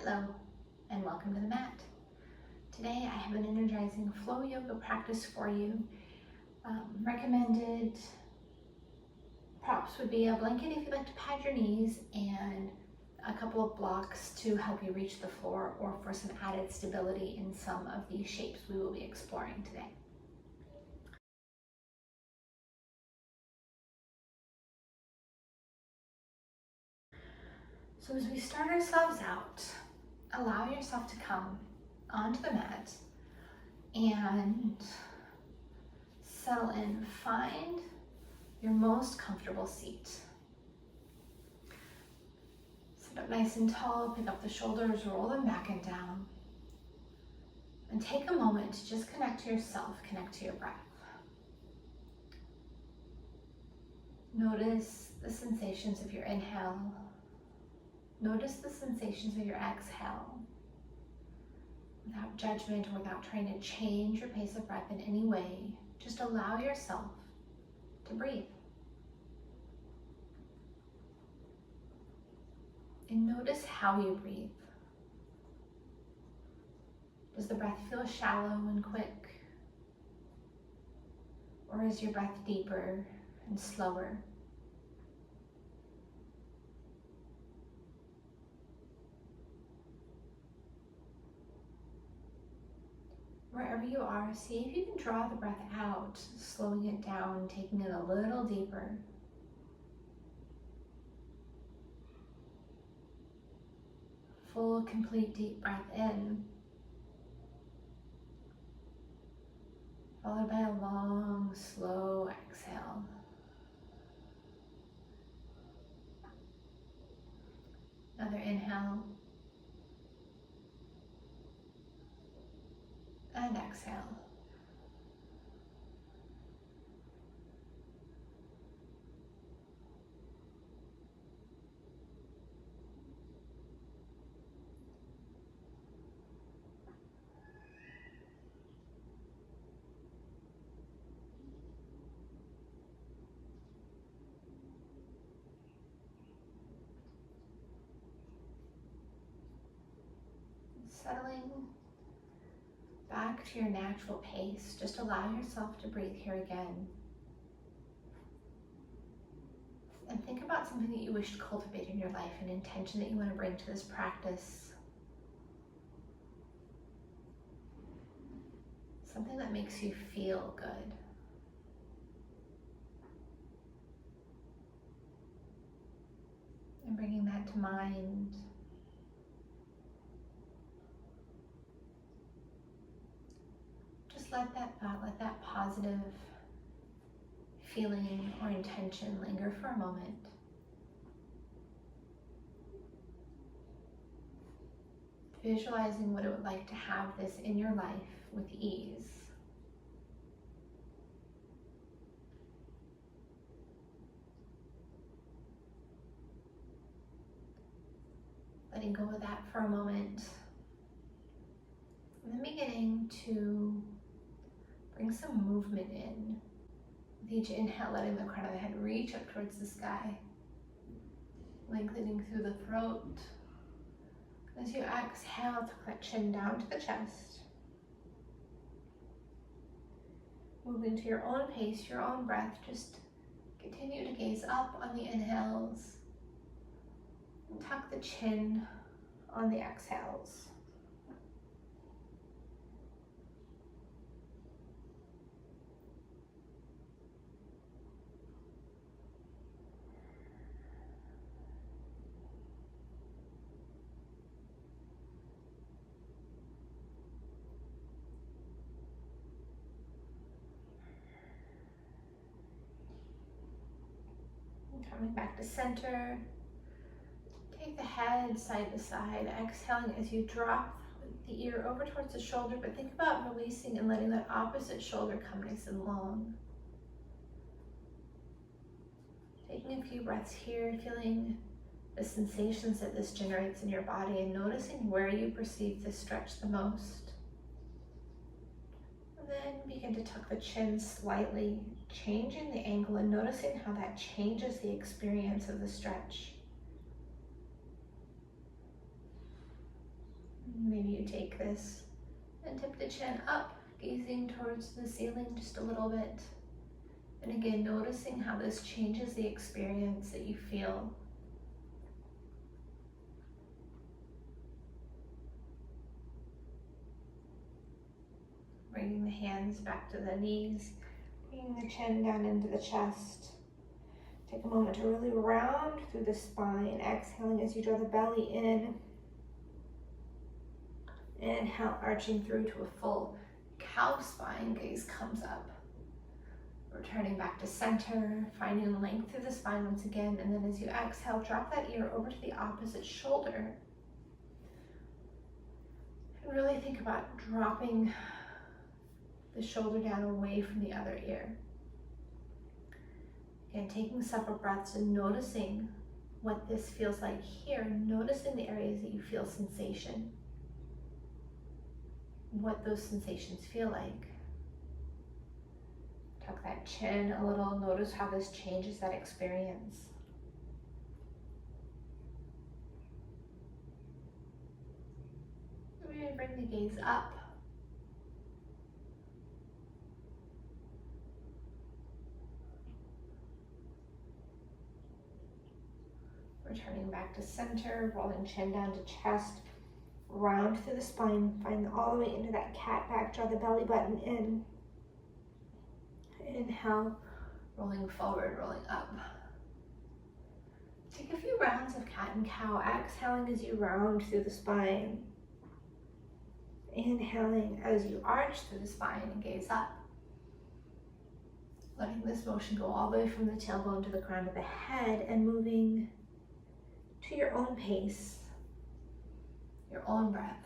Hello, and welcome to the mat. Today I have an energizing flow yoga practice for you. Recommended props would be a blanket if you'd like to pad your knees and a couple of blocks to help you reach the floor or for some added stability in some of the shapes we will be exploring today. So as we start ourselves out, allow yourself to come onto the mat and settle in. Find your most comfortable seat. Sit up nice and tall, pick up the shoulders, roll them back and down. And take a moment to just connect to yourself, connect to your breath. Notice the sensations of your inhale. Notice the sensations of your exhale. Without judgment or without trying to change your pace of breath in any way, just allow yourself to breathe. And notice how you breathe. Does the breath feel shallow and quick? Or is your breath deeper and slower? Wherever you are, see if you can draw the breath out, slowing it down, taking it a little deeper. Full, complete deep breath in, followed by a long, slow exhale. Another inhale and exhale. Settling back to your natural pace, just allow yourself to breathe here again. And think about something that you wish to cultivate in your life, an intention that you want to bring to this practice. Something that makes you feel good. And bringing that to mind. Just let that thought, let that positive feeling or intention linger for a moment. Visualizing what it would like to have this in your life with ease. Letting go of that for a moment. And then beginning to bring some movement in. With each inhale, letting the crown of the head reach up towards the sky. Lengthening through the throat. As you exhale, tuck that chin down to the chest. Moving to your own pace, your own breath. Just continue to gaze up on the inhales. And tuck the chin on the exhales. Coming back to center. Take the head side to side, exhaling as you drop the ear over towards the shoulder, but think about releasing and letting that opposite shoulder come nice and long. Taking a few breaths here, feeling the sensations that this generates in your body and noticing where you perceive this stretch the most. And then begin to tuck the chin slightly, changing the angle and noticing how that changes the experience of the stretch. you take this and tip the chin up, gazing towards the ceiling just a little bit. And again, noticing how this changes the experience that you feel. Bringing the hands back to the knees, bringing the chin down into the chest. Take a moment to really round through the spine, exhaling as you draw the belly in. Inhale, arching through to a full cow spine, gaze comes up. Returning back to center, finding length through the spine once again, and then as you exhale, drop that ear over to the opposite shoulder. And really think about dropping the shoulder down away from the other ear. Again, taking several breaths and noticing what this feels like here, noticing the areas that you feel sensation, what those sensations feel like. Tuck that chin a little, notice how this changes that experience. We're going to bring the gaze up. Returning back to center, rolling chin down to chest, round through the spine, find all the way into that cat back, draw the belly button in. Inhale, rolling forward, rolling up. Take a few rounds of cat and cow, exhaling as you round through the spine. Inhaling as you arch through the spine and gaze up. Letting this motion go all the way from the tailbone to the crown of the head and moving to your own pace, your own breath.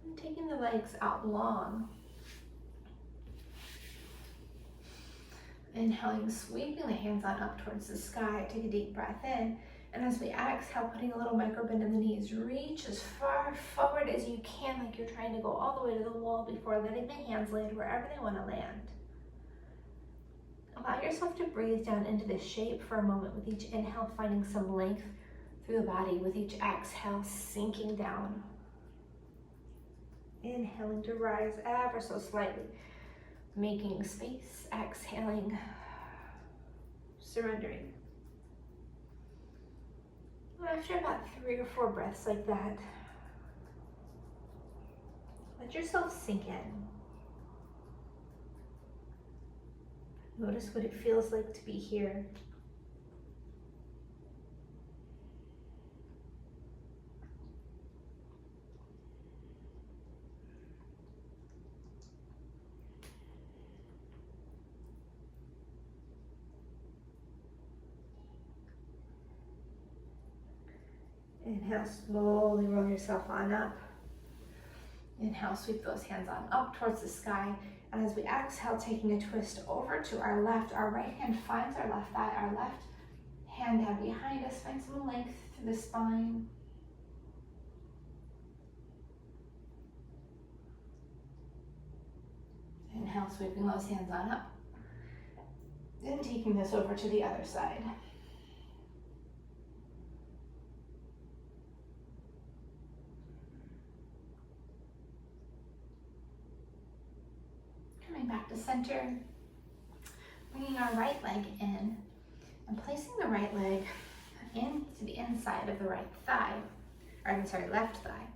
And taking the legs out long. Inhaling, sweeping the hands on up towards the sky. Take a deep breath in. And as we exhale, putting a little micro bend in the knees, reach as far forward as you can, like you're trying to go all the way to the wall before letting the hands land wherever they want to land. Allow yourself to breathe down into this shape for a moment with each inhale, finding some length through the body. With each exhale, sinking down. Inhaling to rise ever so slightly, making space, exhaling, surrendering. After about 3 or 4 breaths like that, let yourself sink in. Notice what it feels like to be here. Inhale, slowly roll yourself on up. Inhale, sweep those hands on up towards the sky. And as we exhale, taking a twist over to our left, our right hand finds our left thigh, our left hand down behind us, find some length through the spine. Inhale, sweeping those hands on up. Then taking this over to the other side. Back to center, bringing our right leg in and placing the right leg into the inside of the right thigh, or left thigh.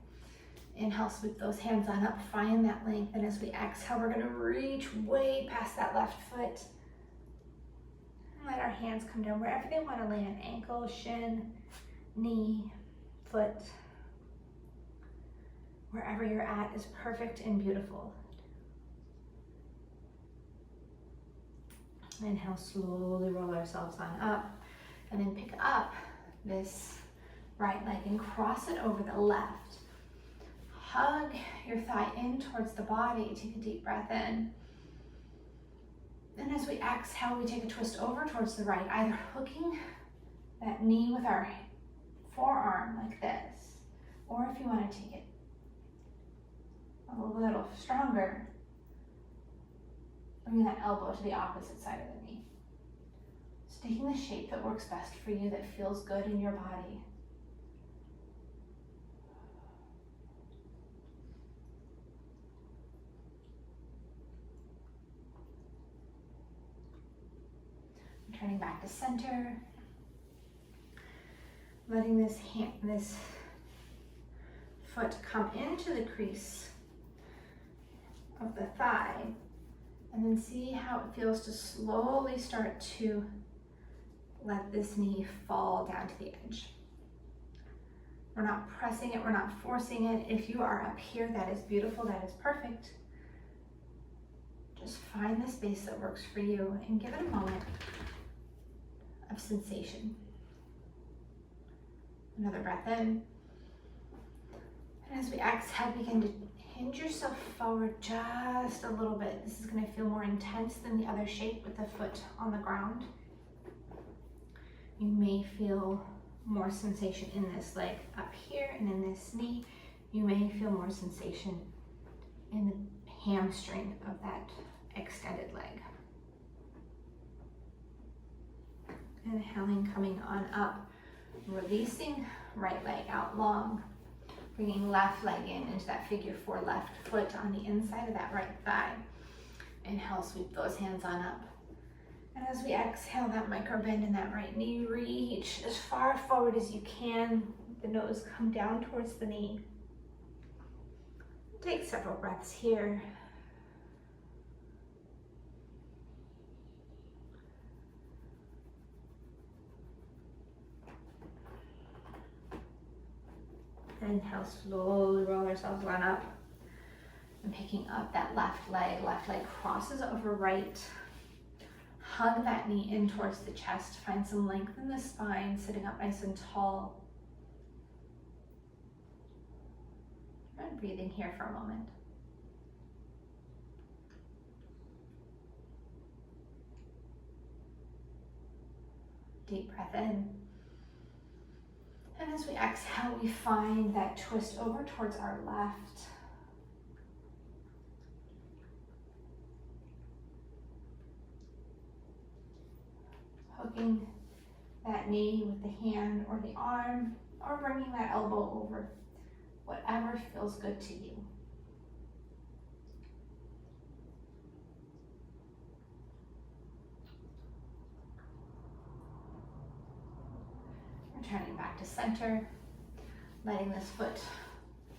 Inhale, sweep those hands on up, find that length, and as we exhale, we're gonna reach way past that left foot. And let our hands come down wherever they wanna land, ankle, shin, knee, foot. Wherever you're at is perfect and beautiful. Inhale, slowly roll ourselves on up, and then pick up this right leg and cross it over the left. Hug your thigh in towards the body. Take a deep breath in. Then as we exhale, we take a twist over towards the right, either hooking that knee with our forearm like this, or if you want to take it a little stronger. Bring that elbow to the opposite side of the knee. So taking the shape that works best for you, that feels good in your body. Turning back to center. Letting this foot come into the crease of the thigh, and then see how it feels to slowly start to let this knee fall down to the edge. We're not pressing it, we're not forcing it. If you are up here, that is beautiful, that is perfect. Just find the space that works for you and give it a moment of sensation. Another breath in. And as we exhale, begin to hinge yourself forward just a little bit. This is going to feel more intense than the other shape with the foot on the ground. You may feel more sensation in this leg up here and in this knee. You may feel more sensation in the hamstring of that extended leg. Inhaling, coming on up, releasing right leg out long, bringing left leg into that figure four, left foot on the inside of that right thigh. Inhale, sweep those hands on up. And as we exhale, that micro bend in that right knee, reach as far forward as you can. The nose come down towards the knee. Take several breaths here. Inhale, slowly roll ourselves on up. And picking up that left leg crosses over right. Hug that knee in towards the chest. Find some length in the spine, sitting up nice and tall. And breathing here for a moment. Deep breath in. And as we exhale, we find that twist over towards our left. Hooking that knee with the hand or the arm, or bringing that elbow over, whatever feels good to you. Returning back to center, letting this foot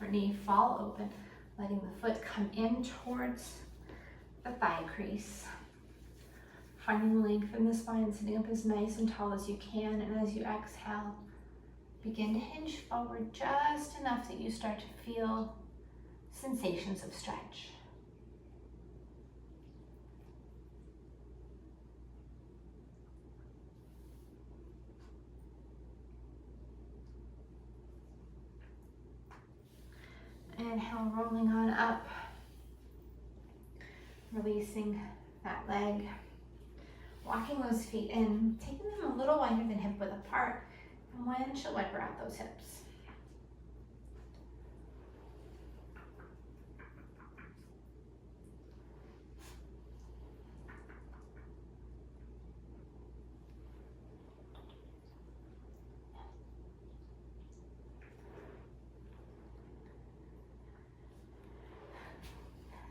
or knee fall open, letting the foot come in towards the thigh crease. Finding length in the spine, sitting up as nice and tall as you can, and as you exhale, begin to hinge forward just enough that you start to feel sensations of stretch. Inhale, rolling on up, releasing that leg, walking those feet in, taking them a little wider than hip width apart, and windshield wiper out those hips.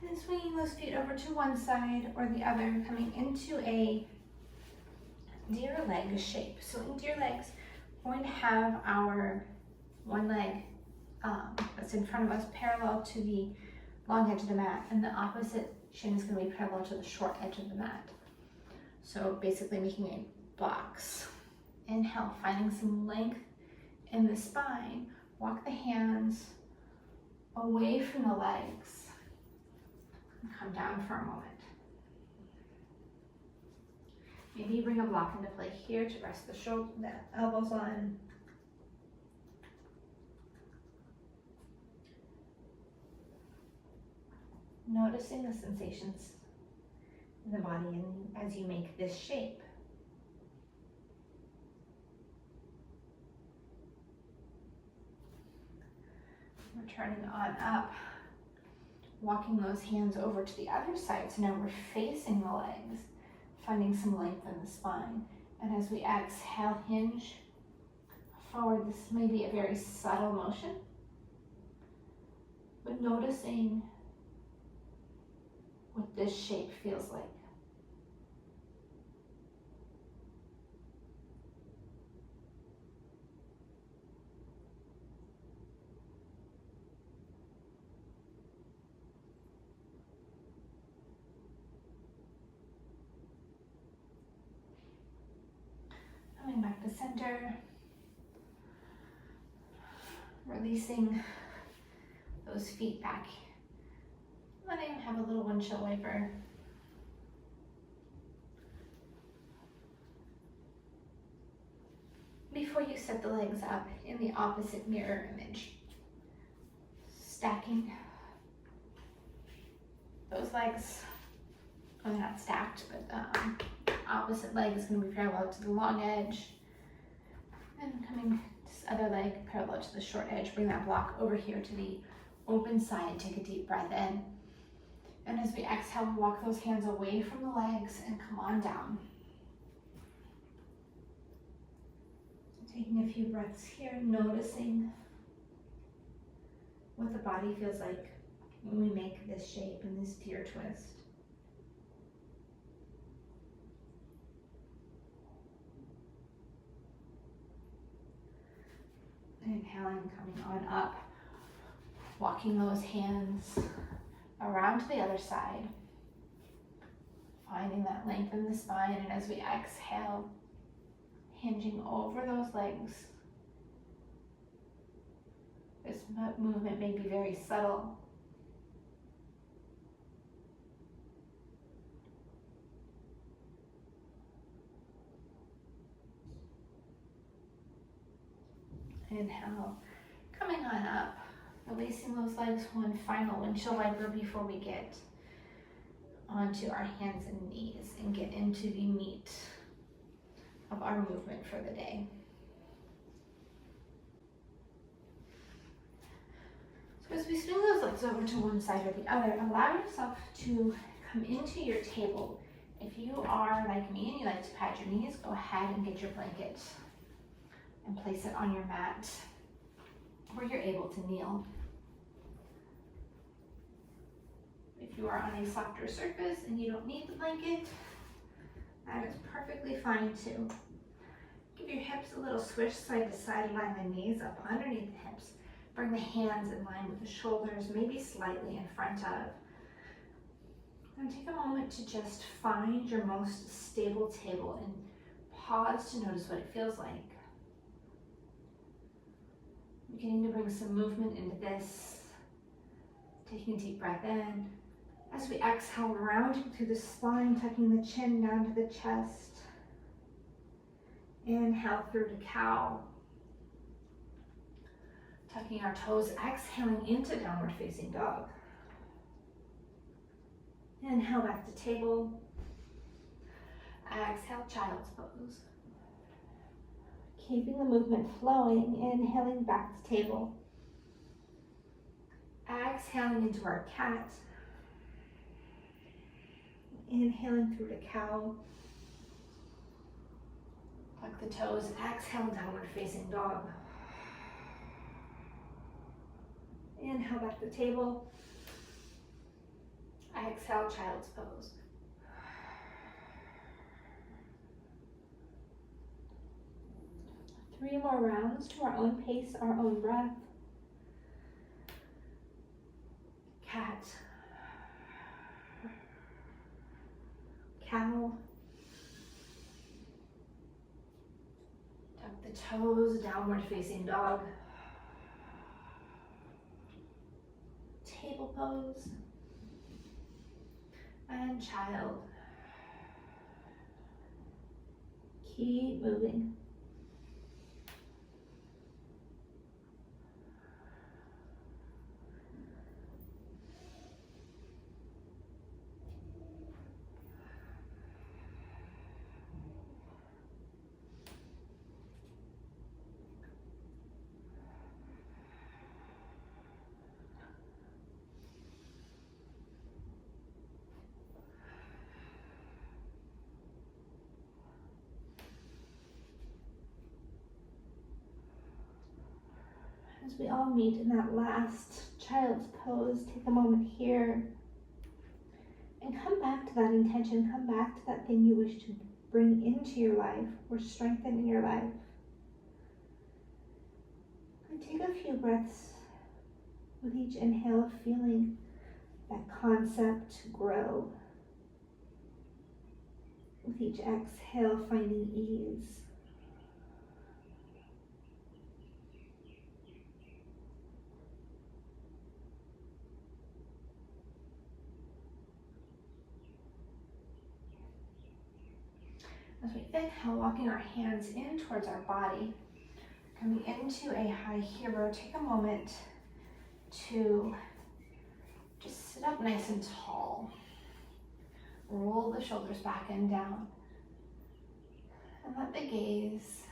And swinging those feet over to one side or the other, coming into a deer leg shape. So in deer legs, we're going to have our one leg that's in front of us parallel to the long edge of the mat, and the opposite shin is going to be parallel to the short edge of the mat. So basically making a box. Inhale, finding some length in the spine. Walk the hands away from the legs. Come down for a moment. Maybe bring a block into play here to rest the shoulder, the elbows on. Noticing the sensations in the body as you make this shape. Returning on up. Walking those hands over to the other side. So now we're facing the legs, finding some length in the spine. And as we exhale, hinge forward. This may be a very subtle motion, but noticing what this shape feels like. Coming back to center, releasing those feet back, letting them have a little windshield wiper. Before you set the legs up in the opposite mirror image, stacking those legs, well, they're not stacked, but opposite leg is going to be parallel to the long edge, and coming this other leg parallel to the short edge. Bring that block over here to the open side. Take a deep breath in, and as we exhale, walk those hands away from the legs and come on down. Taking a few breaths here, noticing what the body feels like when we make this shape and this deer twist. Inhaling, coming on up, walking those hands around to the other side, finding that length in the spine, and as we exhale, hinging over those legs. This movement may be very subtle. Inhale, coming on up, releasing those legs, one final windshield wiper before we get onto our hands and knees and get into the meat of our movement for the day. So as we swing those legs over to one side or the other, allow yourself to come into your table. If you are like me and you like to pad your knees, go ahead and get your blanket and place it on your mat where you're able to kneel. If you are on a softer surface and you don't need the blanket, that is perfectly fine too. Give your hips a little swish side to side, line the knees up underneath the hips. Bring the hands in line with the shoulders, maybe slightly in front of. And take a moment to just find your most stable table and pause to notice what it feels like. Beginning to bring some movement into this. Taking a deep breath in. As we exhale, rounding through the spine, tucking the chin down to the chest. Inhale through to cow. Tucking our toes, exhaling into downward facing dog. Inhale back to table. Exhale, child's pose. Keeping the movement flowing, inhaling back to table. Exhaling into our cat. Inhaling through to cow. Tuck the toes, exhale, downward facing dog. Inhale back to table. Exhale, child's pose. Three more rounds to our own pace, our own breath. Cat. Cow. Tuck the toes, downward facing dog. Table pose. And child. Keep moving. As we all meet in that last child's pose, take a moment here and come back to that intention, come back to that thing you wish to bring into your life or strengthen in your life. And take a few breaths with each inhale, feeling that concept grow. With each exhale, finding ease. As we inhale, walking our hands in towards our body, coming into a high hero, take a moment to just sit up nice and tall. Roll the shoulders back and down. And let the gaze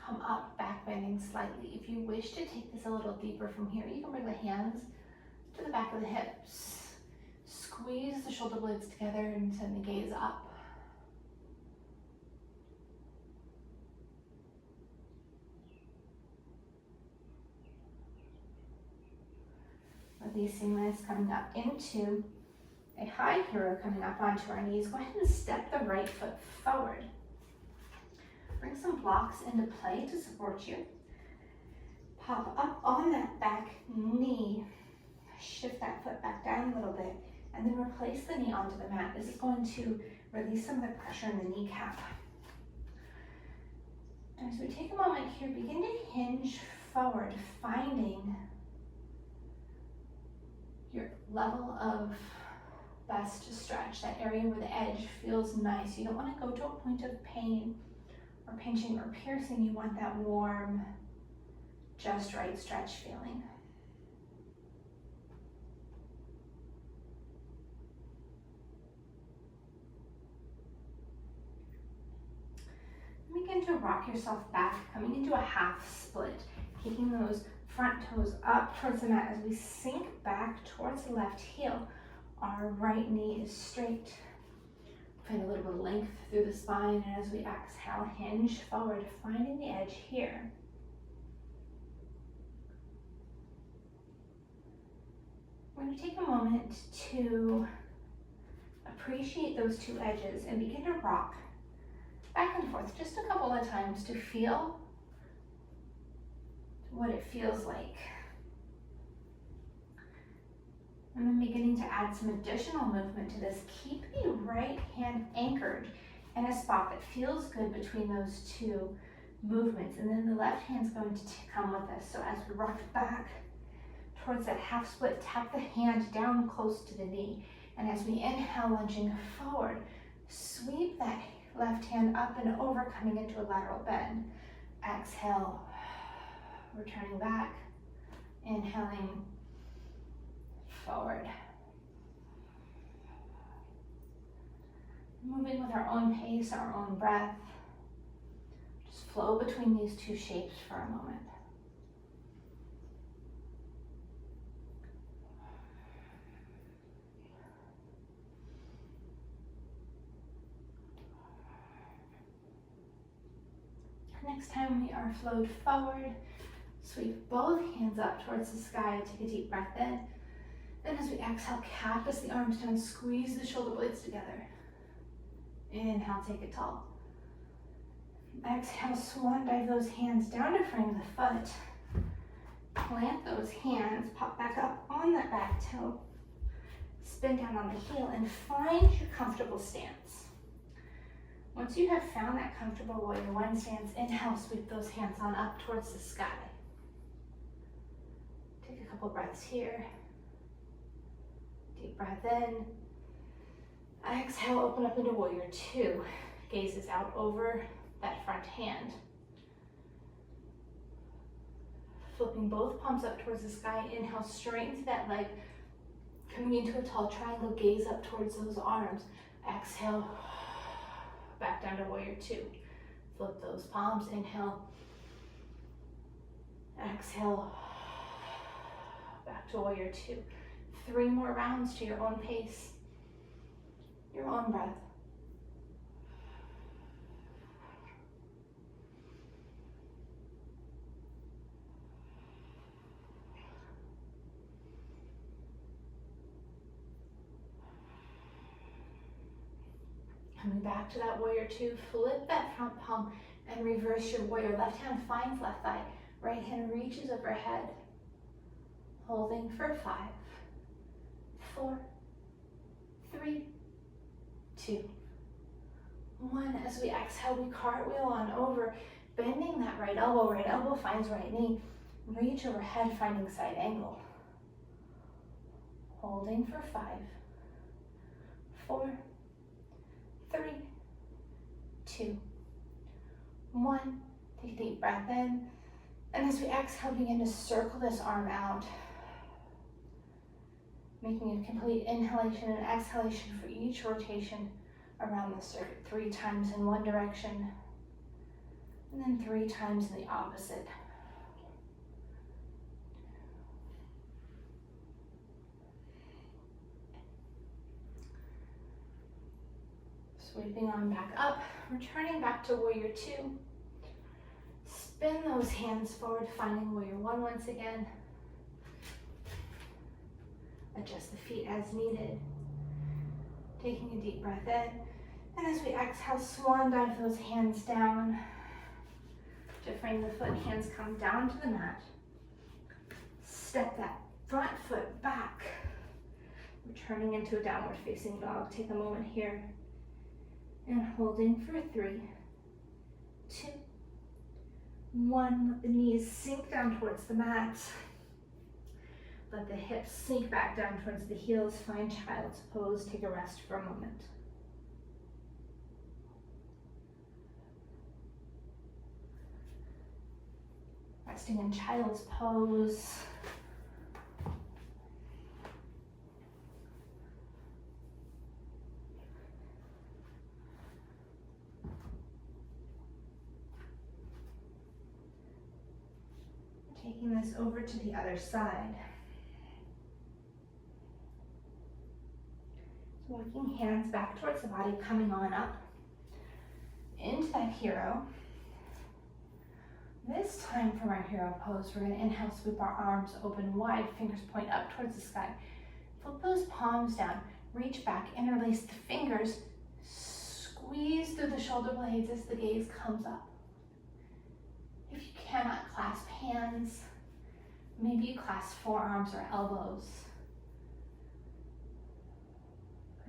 come up, back bending slightly. If you wish to take this a little deeper from here, you can bring the hands to the back of the hips. Squeeze the shoulder blades together and send the gaze up. Releasing this, coming up into a high hero, coming up onto our knees. Go ahead and step the right foot forward. Bring some blocks into play to support you. Pop up on that back knee. Shift that foot back down a little bit, and then replace the knee onto the mat. This is going to release some of the pressure in the kneecap. And as we take a moment here, begin to hinge forward, finding your level of best stretch, that area where the edge feels nice. You don't want to go to a point of pain or pinching or piercing. You want that warm, just right stretch feeling. Begin to rock yourself back, coming into a half split, keeping those front toes up towards the mat. As we sink back towards the left heel, our right knee is straight. Find a little bit of length through the spine, and as we exhale, hinge forward, finding the edge here. We're going to take a moment to appreciate those two edges and begin to rock back and forth just a couple of times to feel what it feels like. And then beginning to add some additional movement to this. Keep the right hand anchored in a spot that feels good between those two movements. And then the left hand's going to come with us. So as we rock back towards that half split, tap the hand down close to the knee. And as we inhale, lunging forward, sweep that left hand up and over, coming into a lateral bend. Exhale, returning back, inhaling forward. Moving with our own pace, our own breath. Just flow between these two shapes for a moment. Next time we are flowed forward, sweep both hands up towards the sky. Take a deep breath in. Then as we exhale, cactus the arms down, squeeze the shoulder blades together. Inhale, take it tall. Exhale, swan dive those hands down to frame the foot. Plant those hands, pop back up on that back toe. Spin down on the heel and find your comfortable stance. Once you have found that comfortable warrior one stance, inhale, sweep those hands on up towards the sky. Take a couple breaths here. Deep breath in. Exhale, open up into warrior two. Gazes out over that front hand. Flipping both palms up towards the sky. Inhale, straighten that leg. Coming into a tall triangle, gaze up towards those arms. Exhale, back down to warrior two. Flip those palms, inhale. Exhale, back to warrior two. 3 more rounds to your own pace, your own breath. Coming back to that warrior two, flip that front palm and reverse your warrior. Left hand finds left thigh, right hand reaches overhead. Holding for 5, 4, 3, 2, 1. As we exhale, we cartwheel on over, bending that right elbow finds right knee. Reach overhead, finding side angle. Holding for 5, 4, 3, 2, 1. Take a deep breath in. And as we exhale, begin to circle this arm out. Making a complete inhalation and exhalation for each rotation around the circuit. 3 times in one direction, and then 3 times in the opposite. Sweeping on back up, returning back to warrior two. Spin those hands forward, finding warrior one once again. Adjust the feet as needed. Taking a deep breath in. And as we exhale, swan dive those hands down. To frame the foot, hands come down to the mat. Step that front foot back. Returning into a downward facing dog. Take a moment here. And holding for 3, 2, 1. Let the knees sink down towards the mat. Let the hips sink back down towards the heels. Find child's pose. Take a rest for a moment. Resting in child's pose. Taking this over to the other side. Walking hands back towards the body, coming on up into that hero. This time from our hero pose, we're going to inhale, sweep our arms open wide, fingers point up towards the sky. Flip those palms down, reach back, interlace the fingers, squeeze through the shoulder blades as the gaze comes up. If you cannot clasp hands, maybe you clasp forearms or elbows.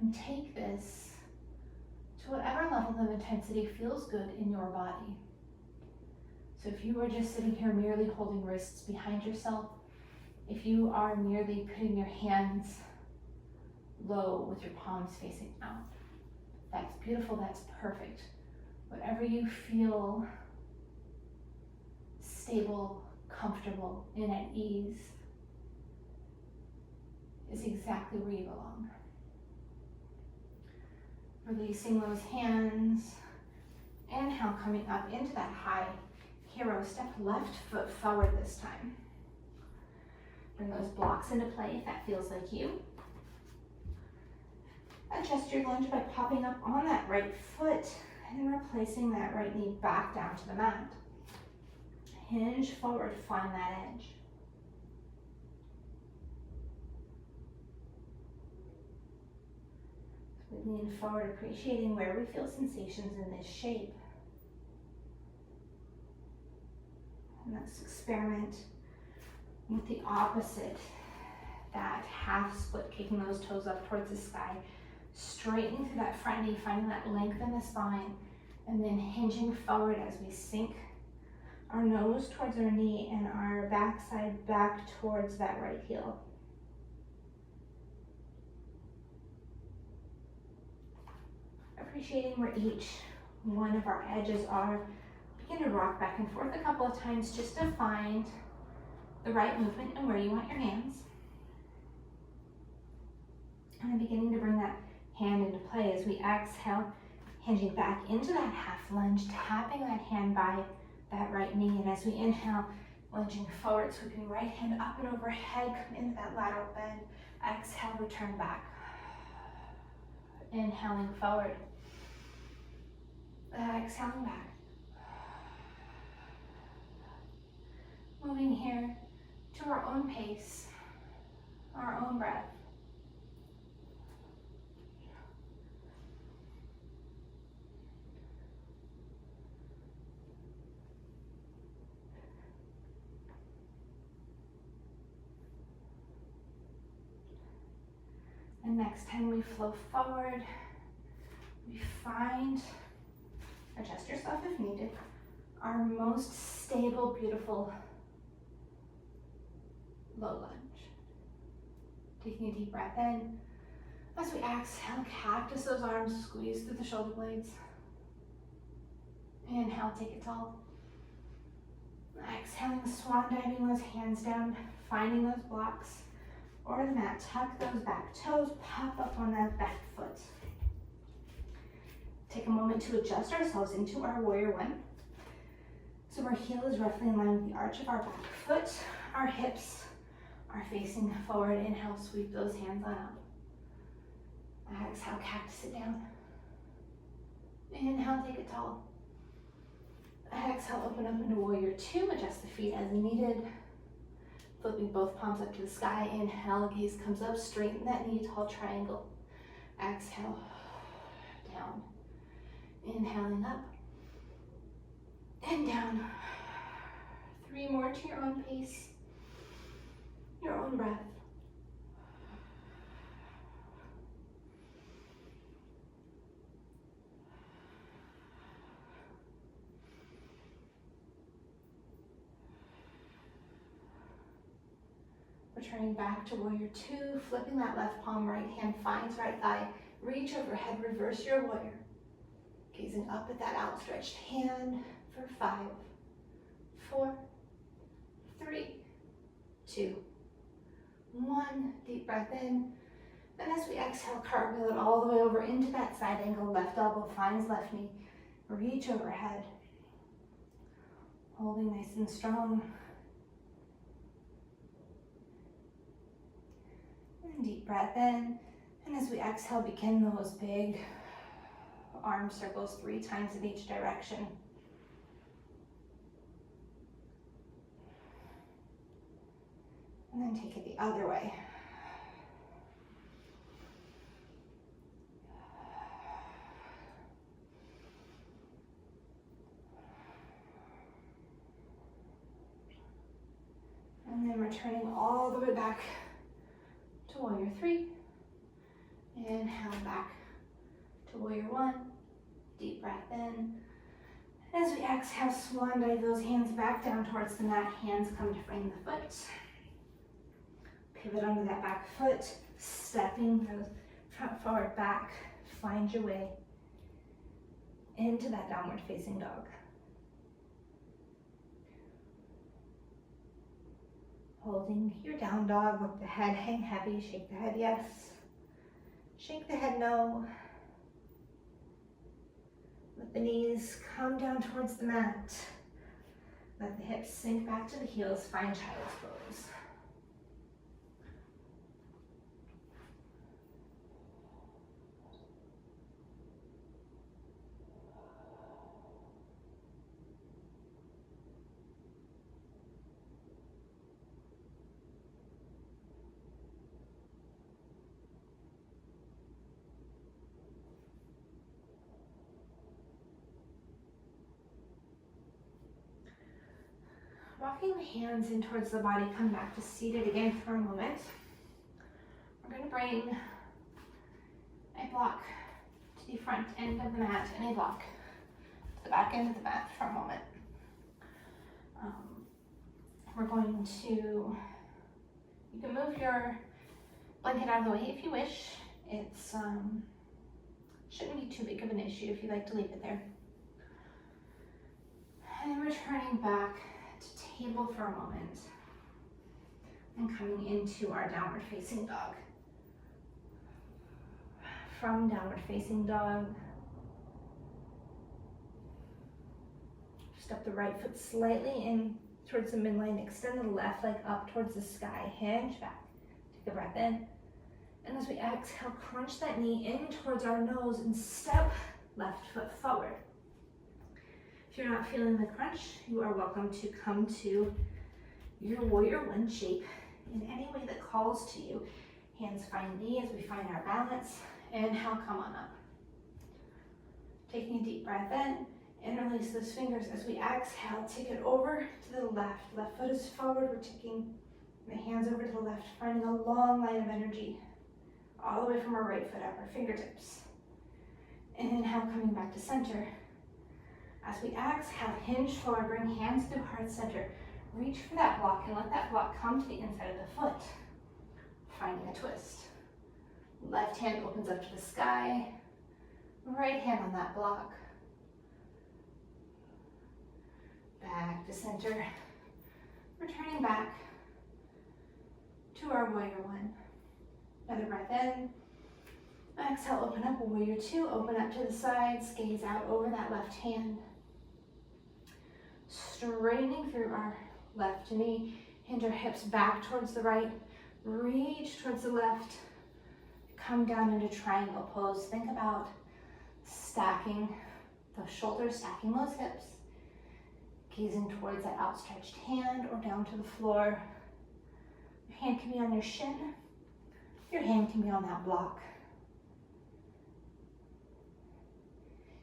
And take this to whatever level of intensity feels good in your body. So if you were just sitting here merely holding wrists behind yourself, if you are merely putting your hands low with your palms facing out, that's beautiful, that's perfect. Whatever you feel stable, comfortable, and at ease is exactly where you belong. Releasing those hands. Inhale, coming up into that high hero. Step left foot forward this time. Bring those blocks into play if that feels like you. Adjust your lunge by popping up on that right foot and replacing that right knee back down to the mat. Hinge forward, find that edge. So we lean forward, appreciating where we feel sensations in this shape. And let's experiment with the opposite, that half split, kicking those toes up towards the sky, straightening through that front knee, finding that length in the spine, and then hinging forward as we sink our nose towards our knee and our backside back towards that right heel. Appreciating where each one of our edges are. Begin to rock back and forth a couple of times just to find the right movement and where you want your hands. And then beginning to bring that hand into play as we exhale, hinging back into that half lunge, tapping that hand by that right knee. And as we inhale, lunging forward, sweeping right hand up and overhead, come into that lateral bend. Exhale, return back. Inhaling forward. Exhaling back. Moving here to our own pace, our own breath. next time we flow forward, we find, adjust yourself if needed, our most stable, beautiful low lunge. Taking a deep breath in. As we exhale, cactus those arms, squeeze through the shoulder blades. Inhale, take it tall. Exhaling, swan diving those hands down, finding those blocks or the mat. Tuck those back toes, pop up on that back foot. Take a moment to adjust ourselves into our warrior one. So our heel is roughly in line with the arch of our back foot. Our hips are facing forward. Inhale, sweep those hands on up. Exhale, cactus it down. Inhale, take it tall. Exhale, open up into warrior two. Adjust the feet as needed. Flipping both palms up to the sky. Inhale, gaze comes up. Straighten that knee, tall triangle. Exhale, down. Inhaling up and down. 3 more to your own pace, your own breath. Returning back to warrior two, flipping that left palm, right hand finds right thigh. Reach overhead, reverse your warrior. Gazing up at that outstretched hand for 5, 4, 3, 2, 1. Deep breath in. And as we exhale, cartwheel it all the way over into that side angle. Left elbow finds left knee. Reach overhead. Holding nice and strong. And deep breath in. And as we exhale, begin those big arm circles 3 times in each direction. And then take it the other way. And then returning all the way back to warrior 3. Inhale back to warrior 1. Deep breath in. As we exhale, swan dive those hands back down towards the mat. Hands come to frame the foot. Pivot under that back foot. Stepping those front, forward, back. Find your way into that downward facing dog. Holding your down dog, let the head hang heavy. Shake the head yes. Shake the head no. Let the knees come down towards the mat. Let the hips sink back to the heels. Find child's pose. Walking the hands in towards the body, come back to seated again for a moment. We're going to bring a block to the front end of the mat and a block to the back end of the mat for a moment. We're going to, you can move your blanket out of the way if you wish. It's shouldn't be too big of an issue if you like to leave it there. And then returning back to table for a moment and coming into our downward facing dog. From downward facing dog, step the right foot slightly in towards the midline, extend the left leg up towards the sky, hinge back, take a breath in, and as we exhale, crunch that knee in towards our nose and step left foot forward. If you're not feeling the crunch, you are welcome to come to your warrior one shape in any way that calls to you. Hands find knee as we find our balance. Inhale, come on up. Taking a deep breath in, interlace those fingers as we exhale. Take it over to the left. Left foot is forward. We're taking the hands over to the left, finding a long line of energy. all the way from our right foot up, our fingertips. Inhale, coming back to center. As we exhale, hinge forward, bring hands through heart center. Reach for that block and let that block come to the inside of the foot. Finding a twist. Left hand opens up to the sky. Right hand on that block. Back to center. Returning back to our warrior one. Another breath in. Exhale, open up, warrior two. Open up to the sides, gaze out over that left hand. Straightening through our left knee. Hinge our hips back towards the right. Reach towards the left. Come down into triangle pose. Think about stacking the shoulders, stacking those hips. Gazing towards that outstretched hand or down to the floor. Your hand can be on your shin. Your hand can be on that block.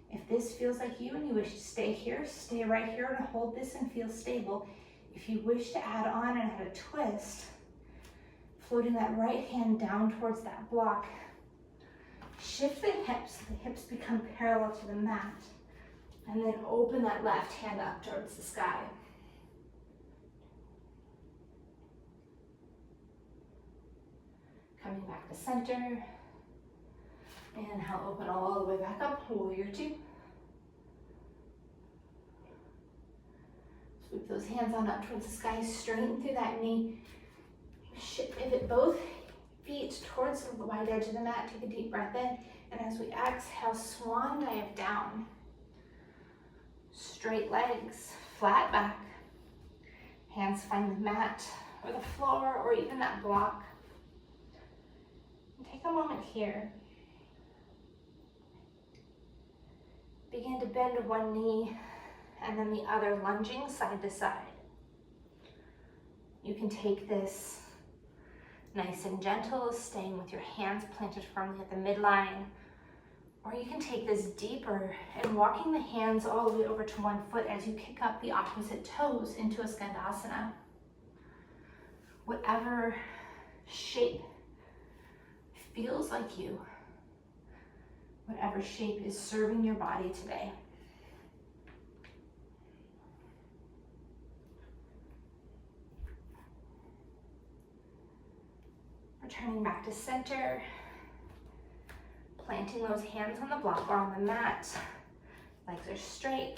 If this feels like you and you wish to stay here, stay right here and hold this and feel stable. If you wish to add on and add a twist, floating that right hand down towards that block, shift the hips become parallel to the mat, and then open that left hand up towards the sky. Coming back to center. Inhale, open all the way back up, warrior two. Sweep those hands on up towards the sky, straighten through that knee. Pivot both feet towards the wide edge of the mat, take a deep breath in, and as we exhale, swan dive down. Straight legs, flat back. Hands find the mat or the floor or even that block. And take a moment here. Begin to bend one knee and then the other, lunging side to side. You can take this nice and gentle, staying with your hands planted firmly at the midline, or you can take this deeper and walking the hands all the way over to one foot as you kick up the opposite toes into a Skandasana. Whatever shape feels like you, whatever shape is serving your body today. Returning back to center, planting those hands on the block or on the mat. Legs are straight.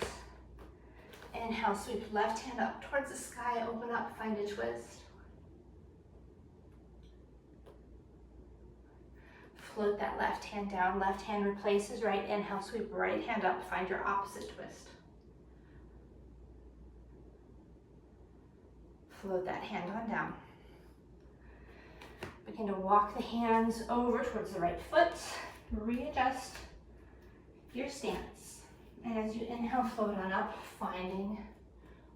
Inhale, sweep left hand up towards the sky, open up, find a twist. Float that left hand down, left hand replaces right. Inhale, sweep right hand up, find your opposite twist. Float that hand on down. Begin to walk the hands over towards the right foot. Readjust your stance. And as you inhale, float on up, finding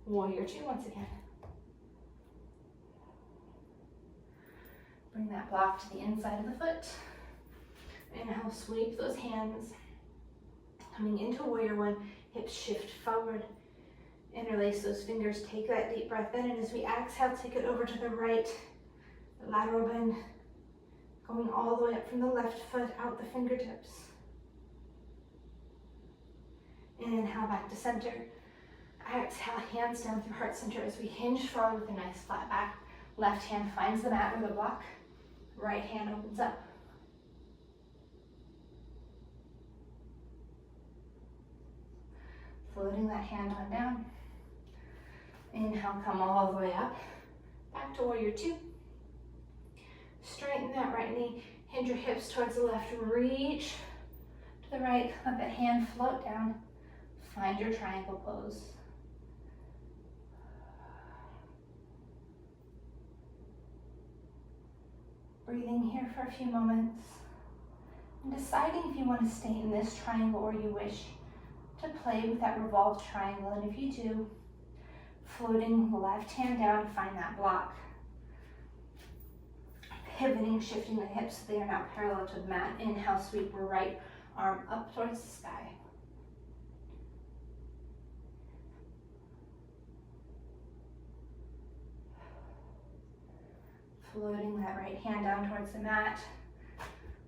warrior two once again. Bring that block to the inside of the foot. Inhale, sweep those hands. Coming into warrior one, hips shift forward. Interlace those fingers, take that deep breath in, and as we exhale, take it over to the right. The lateral bend, going all the way up from the left foot, out the fingertips. Inhale, back to center. Exhale, hands down through heart center as we hinge forward with a nice flat back. Left hand finds the mat or the block. Right hand opens up. Floating that hand on down. Inhale, come all the way up. Back to warrior two. Straighten that right knee, hinge your hips towards the left, reach to the right, let that hand float down, find your triangle pose. Breathing here for a few moments, and deciding if you want to stay in this triangle or you wish to play with that revolved triangle, and if you do, floating the left hand down, find that block. Pivoting, shifting the hips so they are now parallel to the mat. Inhale, sweep your right arm up towards the sky. Floating that right hand down towards the mat.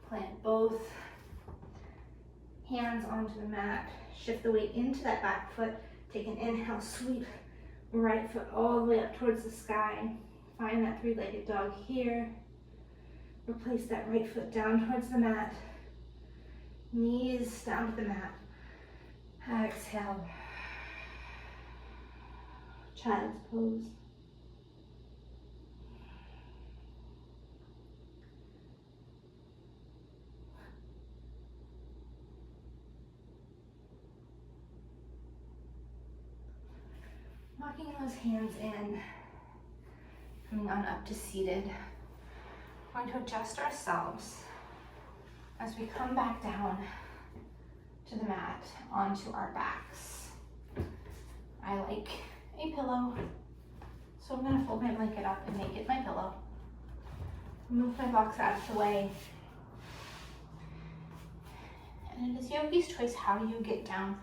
Plant both hands onto the mat. Shift the weight into that back foot. Take an inhale, sweep right foot all the way up towards the sky. Find that three-legged dog here. Replace that right foot down towards the mat. Knees down to the mat. Exhale. Child's pose. Walking those hands in, coming on up to seated. We're going to adjust ourselves as we come back down to the mat, onto our backs. I like a pillow, so I'm going to fold my blanket up and make it my pillow. Move my box out of the way. And it is yogi's choice how you get down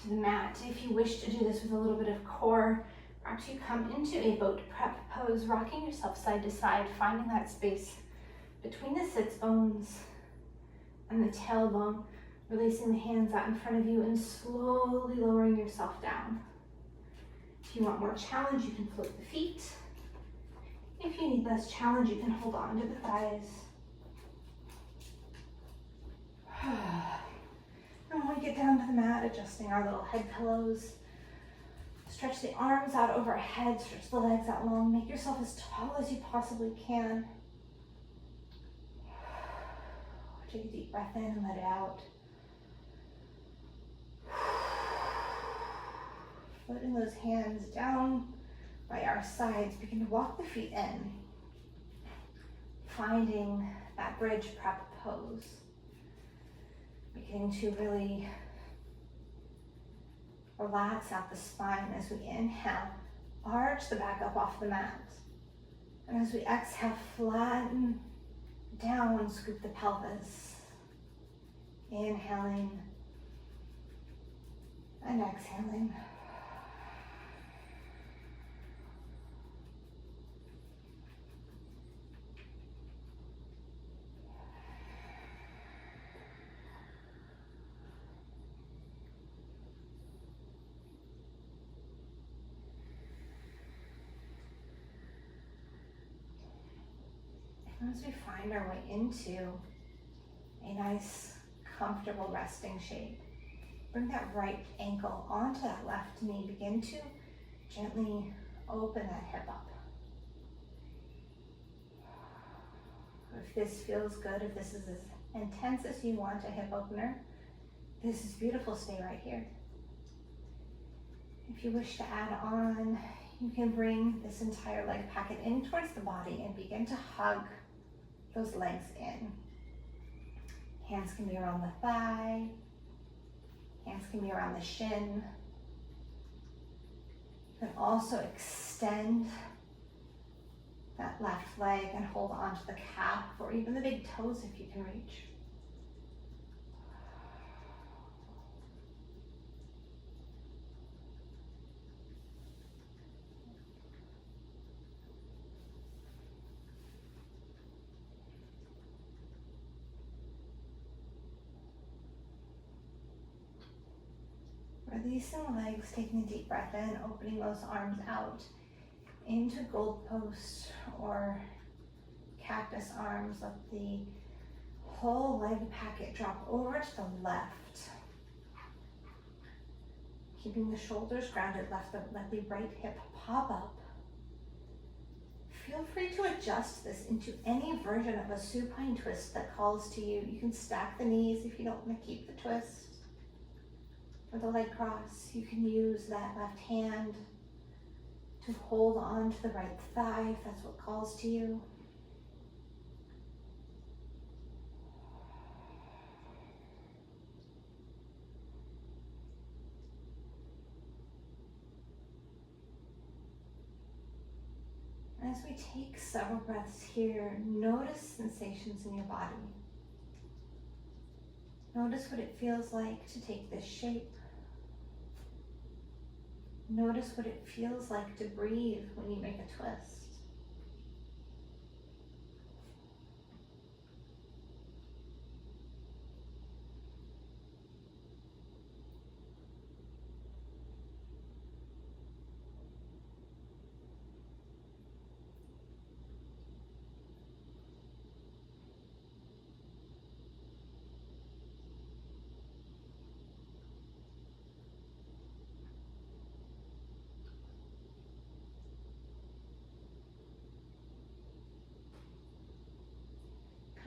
to the mat. If you wish to do this with a little bit of core, perhaps you come into a boat prep pose, rocking yourself side to side, finding that space between the sits bones and the tailbone, releasing the hands out in front of you and slowly lowering yourself down. If you want more challenge, you can float the feet. If you need less challenge, you can hold on to the thighs. And when we get down to the mat, adjusting our little head pillows, stretch the arms out overhead, stretch the legs out long, make yourself as tall as you possibly can. Take a deep breath in and let it out. Floating those hands down by our sides, begin to walk the feet in, finding that bridge prep pose. Beginning to really relax out the spine as we inhale, arch the back up off the mat. And as we exhale, flatten down, scoop the pelvis. Inhaling and exhaling. As we find our way into a nice, comfortable resting shape, bring that right ankle onto that left knee. Begin to gently open that hip up. If this feels good, if this is as intense as you want a hip opener, this is beautiful. Stay right here. If you wish to add on, you can bring this entire leg packet in towards the body and begin to hug those legs in. Hands can be around the thigh. Hands can be around the shin. You can also extend that left leg and hold onto the calf or even the big toes if you can reach. Releasing the legs, taking a deep breath in, opening those arms out into goalpost or cactus arms. Let the whole leg packet drop over to the left. Keeping the shoulders grounded, let the right hip pop up. Feel free to adjust this into any version of a supine twist that calls to you. You can stack the knees if you don't want to keep the twist. Or the leg cross, you can use that left hand to hold on to the right thigh if that's what calls to you. As we take several breaths here, notice sensations in your body. Notice what it feels like to take this shape. Notice what it feels like to breathe when you make a twist.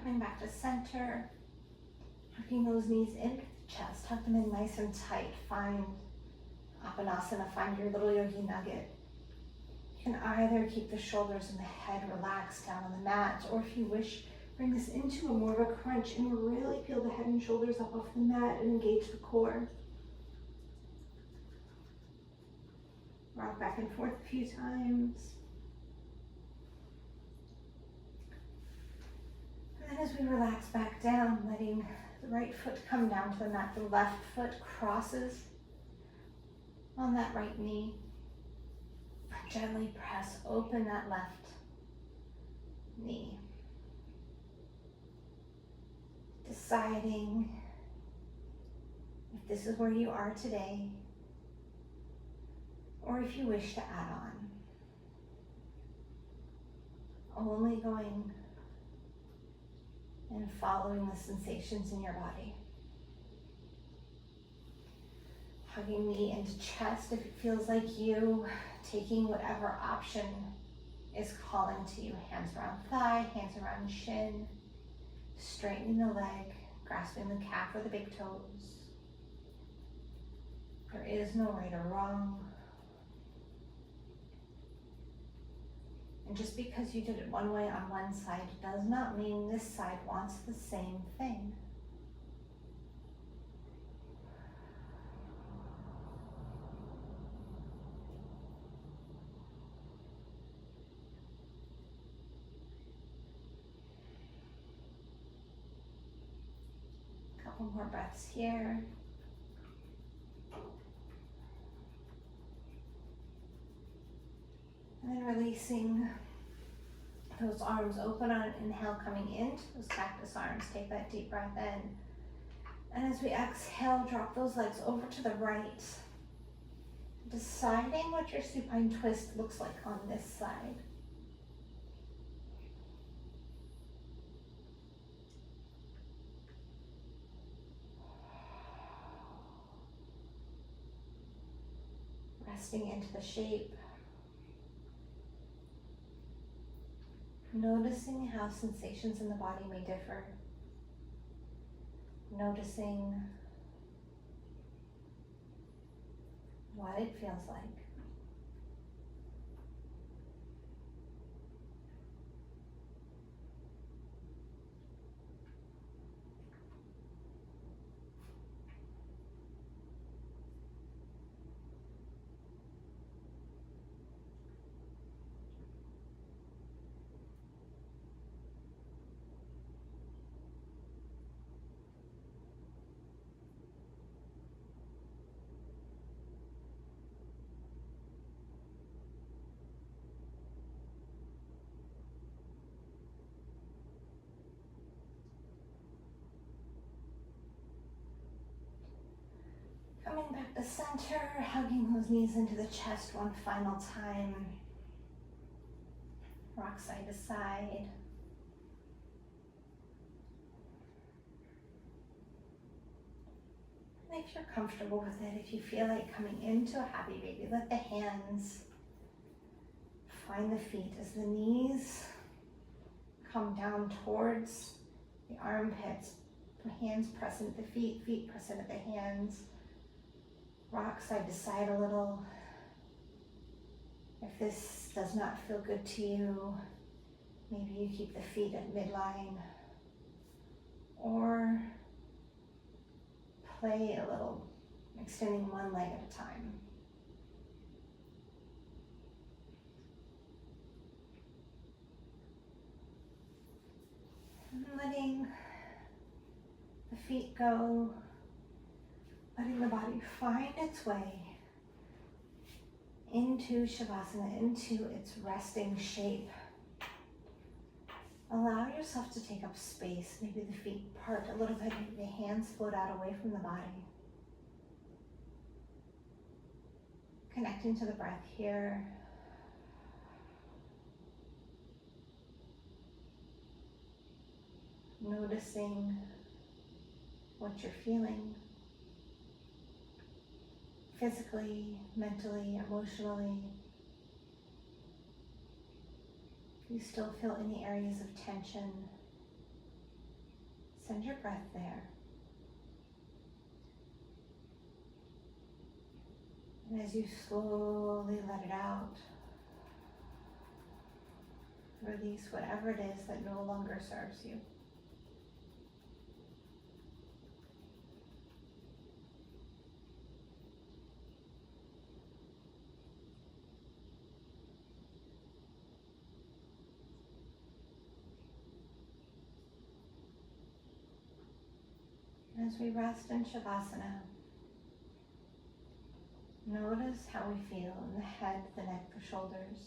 Coming back to center, tucking those knees into the chest, tuck them in nice and tight. Find Apanasana, find your little yogi nugget. You can either keep the shoulders and the head relaxed down on the mat, or if you wish, bring this into a more of a crunch and really peel the head and shoulders up off the mat and engage the core. Rock back and forth a few times. And then as we relax back down, letting the right foot come down to the mat, the left foot crosses on that right knee. Gently press open that left knee. Deciding if this is where you are today, or if you wish to add on. Only going and following the sensations in your body. Hugging knee into chest if it feels like you, taking whatever option is calling to you. Hands around thigh, hands around shin, straightening the leg, grasping the calf or the big toes. There is no right or wrong. And just because you did it one way on one side does not mean this side wants the same thing. Couple more breaths here. And then releasing those arms open on an inhale, coming into those cactus arms. Take that deep breath in. And as we exhale, drop those legs over to the right. Deciding what your supine twist looks like on this side. Resting into the shape. Noticing how sensations in the body may differ. Noticing what it feels like. Coming back to center, hugging those knees into the chest one final time. Rock side to side. And if you're comfortable with it, if you feel like coming into a happy baby, let the hands find the feet as the knees come down towards the armpits. The hands press into the feet, feet press into the hands. Rock side to side a little. If this does not feel good to you, maybe you keep the feet at midline, or play a little, extending one leg at a time. And letting the feet go, letting the body find its way into Shavasana, into its resting shape. Allow yourself to take up space. Maybe the feet part a little bit, maybe the hands float out away from the body. Connecting to the breath here. Noticing what you're feeling. Physically, mentally, emotionally. If you still feel any areas of tension, Send your breath there. And as you slowly let it out, release whatever it is that no longer serves you. As we rest in Shavasana, notice how we feel in the head, the neck, the shoulders.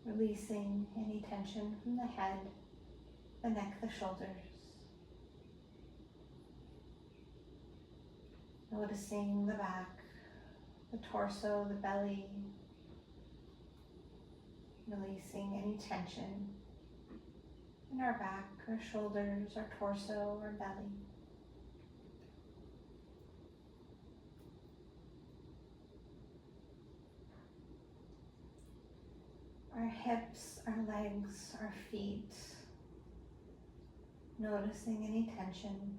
Releasing any tension from the head, the neck, the shoulders. Noticing the back, the torso, the belly. Releasing any tension in our back, our shoulders, our torso, our belly. Our hips, our legs, our feet. Noticing any tension,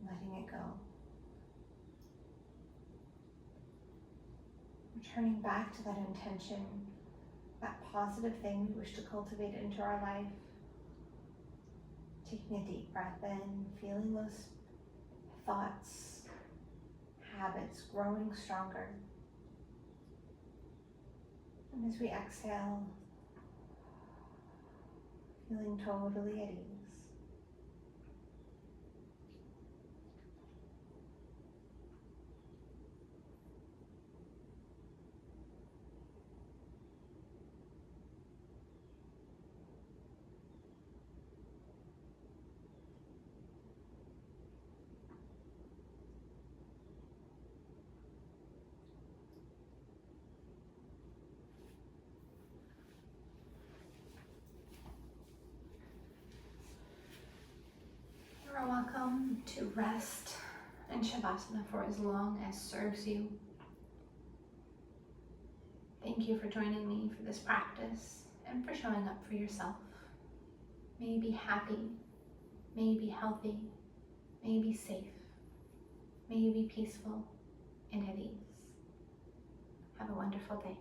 letting it go. Returning back to that intention, that positive thing we wish to cultivate into our life. Taking a deep breath in, feeling those thoughts, habits growing stronger. And as we exhale, feeling totally at ease. You're welcome to rest in Shavasana for as long as serves you. Thank you for joining me for this practice and for showing up for yourself. May you be happy, may you be healthy, may you be safe, may you be peaceful and at ease. Have a wonderful day.